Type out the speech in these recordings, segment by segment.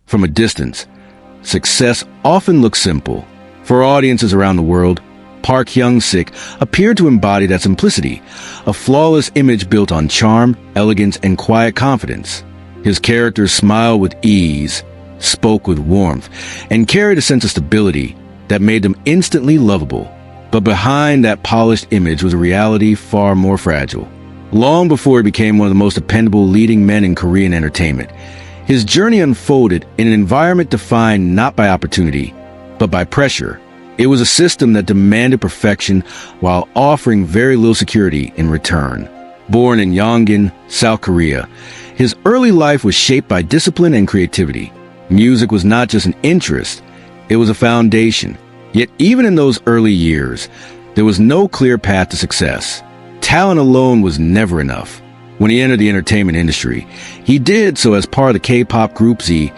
From a distance, success often looks simple. For audiences around the world, Park Hyung-sik appeared to embody that simplicity, a flawless image built on charm, elegance, and quiet confidence. His character smiled with ease, spoke with warmth, and carried a sense of stability that made them instantly lovable. But behind that polished image was a reality far more fragile. Long before he became one of the most dependable leading men in Korean entertainment, his journey unfolded in an environment defined not by opportunity, but by pressure. It was a system that demanded perfection while offering very little security in return. Born in Yongin, South Korea, his early life was shaped by discipline and creativity. Music was not just an interest, it was a foundation. Yet even in those early years, there was no clear path to success. Talent alone was never enough. When he entered the entertainment industry, he did so as part of the K-pop group Z,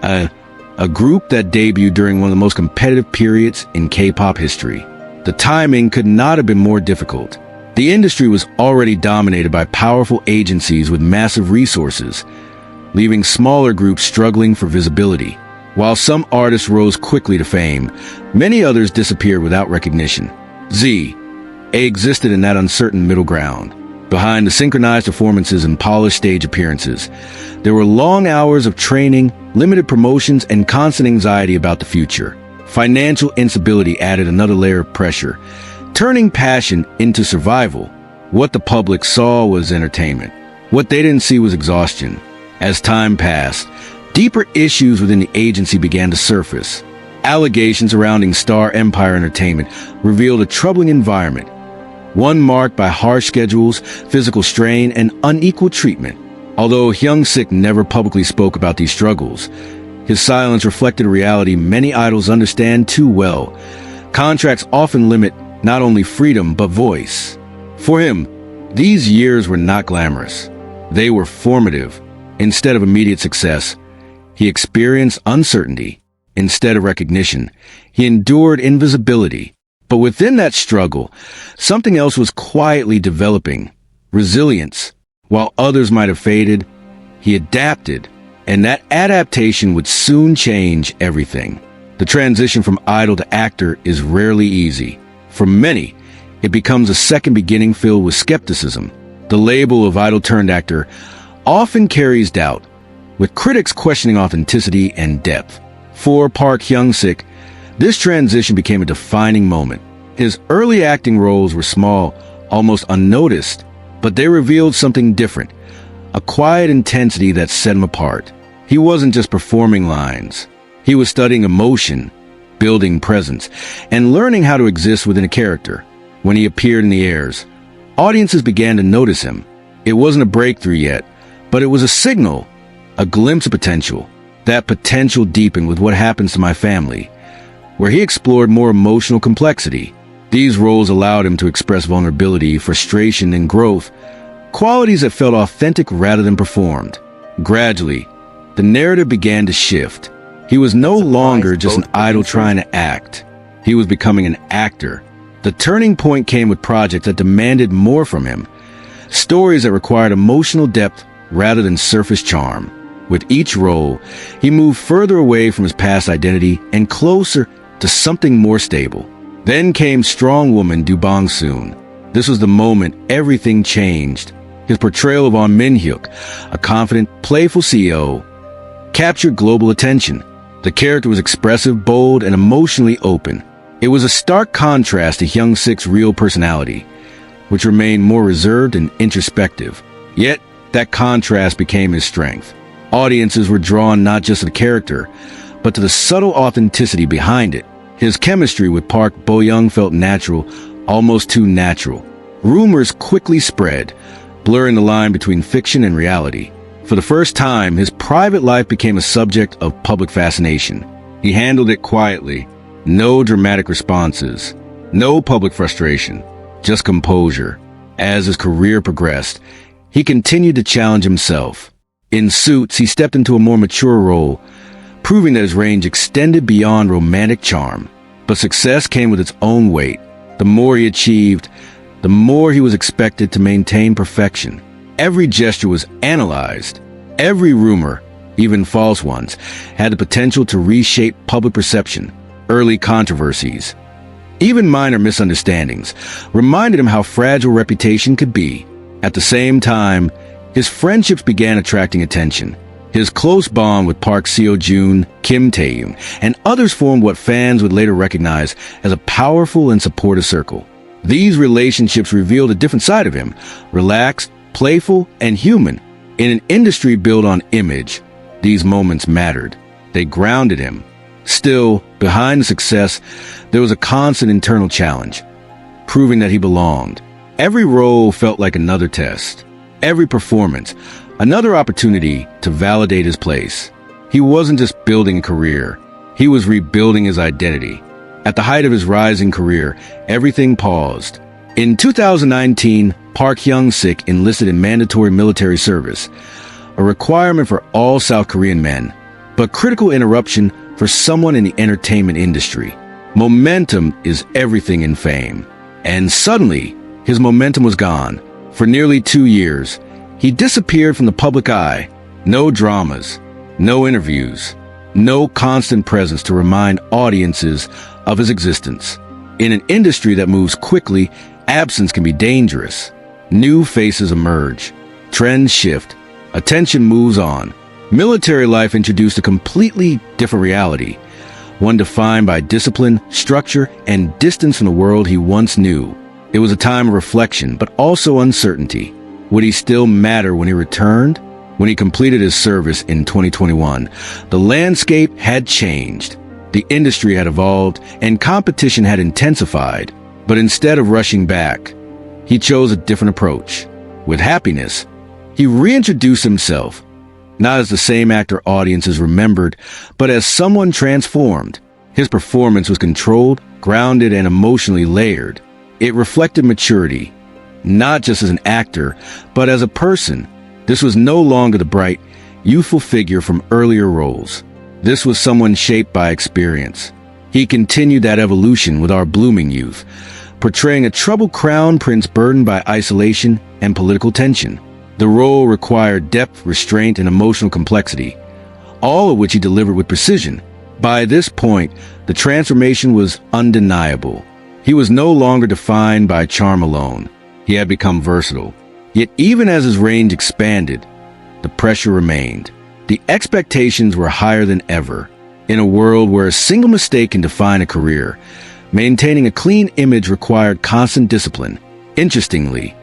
a group that debuted during one of the most competitive periods in K-pop history. The timing could not have been more difficult. The industry was already dominated by powerful agencies with massive resources, leaving smaller groups struggling for visibility. While some artists rose quickly to fame, many others disappeared without recognition. Z existed in that uncertain middle ground. Behind the synchronized performances and polished stage appearances, there were long hours of training, limited promotions, and constant anxiety about the future. Financial instability added another layer of pressure, turning passion into survival. What the public saw was entertainment. What they didn't see was exhaustion. As time passed, deeper issues within the agency began to surface. Allegations surrounding Star Empire Entertainment revealed a troubling environment, one marked by harsh schedules, physical strain, and unequal treatment. Although Hyung-sik never publicly spoke about these struggles, his silence reflected a reality many idols understand too well. Contracts often limit not only freedom but voice. For him, these years were not glamorous. They were formative. Instead of immediate success, he experienced uncertainty. Instead of recognition, he endured invisibility. But within that struggle, something else was quietly developing: resilience. While others might have faded, he adapted, and that adaptation would soon change everything. The transition from idol to actor is rarely easy. For many, it becomes a second beginning filled with skepticism. The label of idol-turned-actor often carries doubt, with critics questioning authenticity and depth. For Park Hyung-sik, this transition became a defining moment. His early acting roles were small, almost unnoticed, but they revealed something different, a quiet intensity that set him apart. He wasn't just performing lines. He was studying emotion, building presence, and learning how to exist within a character. When he appeared in the airs, audiences began to notice him. It wasn't a breakthrough yet, but it was a signal, a glimpse of potential. That potential deepened with What Happens to My Family, where he explored more emotional complexity. These roles allowed him to express vulnerability, frustration, and growth, qualities that felt authentic rather than performed. Gradually, the narrative began to shift. He was no longer just an idol trying to act. He was becoming an actor. The turning point came with projects that demanded more from him, stories that required emotional depth rather than surface charm. With each role, he moved further away from his past identity and closer to something more stable. Then came Strong Woman do Bong-soon. This was the moment everything changed. His portrayal of Ahn Min-hyuk, a confident, playful CEO, captured global attention. The character was expressive, bold, and emotionally open. It was a stark contrast to Hyung-sik's real personality, which remained more reserved and introspective. Yet, that contrast became his strength. Audiences were drawn not just to the character, but to the subtle authenticity behind it. His chemistry with Park Bo-young felt natural, almost too natural. Rumors quickly spread, blurring the line between fiction and reality. For the first time, his private life became a subject of public fascination. He handled it quietly. No dramatic responses, no public frustration, just composure. As his career progressed, he continued to challenge himself. In Suits, he stepped into a more mature role, proving that his range extended beyond romantic charm. But success came with its own weight. The more he achieved, the more he was expected to maintain perfection. Every gesture was analyzed. Every rumor, even false ones, had the potential to reshape public perception. Early controversies, even minor misunderstandings, reminded him how fragile reputation could be. At the same time, his friendships began attracting attention. His close bond with Park Seo-joon, Kim Tae-yoon, and others formed what fans would later recognize as a powerful and supportive circle. These relationships revealed a different side of him, relaxed, playful, and human. In an industry built on image, these moments mattered. They grounded him. Still, behind the success, there was a constant internal challenge, proving that he belonged. Every role felt like another test. Every performance, another opportunity to validate his place. He wasn't just building a career. He was rebuilding his identity. At the height of his rising career, everything paused. In 2019, Park Hyung-sik enlisted in mandatory military service, a requirement for all South Korean men, but critical interruption for someone in the entertainment industry. Momentum is everything in fame. And suddenly, his momentum was gone. For nearly 2 years, he disappeared from the public eye. No dramas, no interviews, no constant presence to remind audiences of his existence. In an industry that moves quickly, absence can be dangerous. New faces emerge. Trends shift. Attention moves on. Military life introduced a completely different reality, one defined by discipline, structure, and distance from the world he once knew. It was a time of reflection, but also uncertainty. Would he still matter when he returned? When he completed his service in 2021, the landscape had changed. The industry had evolved, and competition had intensified. But instead of rushing back, he chose a different approach. With happiness, he reintroduced himself, not as the same actor audiences remembered, but as someone transformed. His performance was controlled, grounded, and emotionally layered. It reflected maturity, not just as an actor, but as a person. This was no longer the bright, youthful figure from earlier roles. This was someone shaped by experience. He continued that evolution with Our Blooming Youth, portraying a troubled crown prince burdened by isolation and political tension. The role required depth, restraint, and emotional complexity, all of which he delivered with precision. By this point, the transformation was undeniable. He was no longer defined by charm alone. He had become versatile. Yet even as his range expanded, the pressure remained. The expectations were higher than ever. In a world where a single mistake can define a career, maintaining a clean image required constant discipline. Interestingly,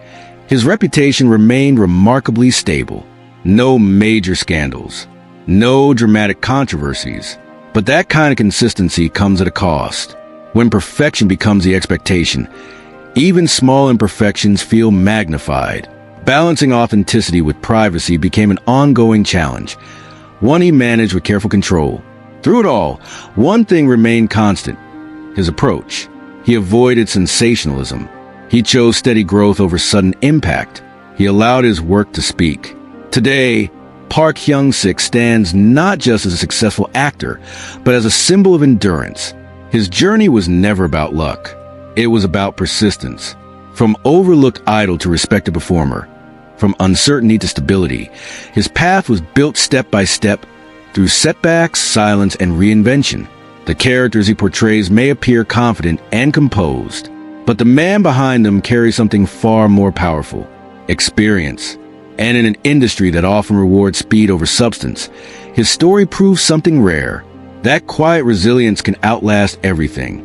his reputation remained remarkably stable. No major scandals, no dramatic controversies. But that kind of consistency comes at a cost. When perfection becomes the expectation, even small imperfections feel magnified. Balancing authenticity with privacy became an ongoing challenge, one he managed with careful control. Through it all, one thing remained constant: his approach. He avoided sensationalism. He chose steady growth over sudden impact. He allowed his work to speak. Today, Park Hyung-sik stands not just as a successful actor, but as a symbol of endurance. His journey was never about luck. It was about persistence. From overlooked idol to respected performer, from uncertainty to stability, his path was built step by step through setbacks, silence, and reinvention. The characters he portrays may appear confident and composed, but the man behind them carries something far more powerful: experience. And in an industry that often rewards speed over substance, his story proves something rare. That quiet resilience can outlast everything.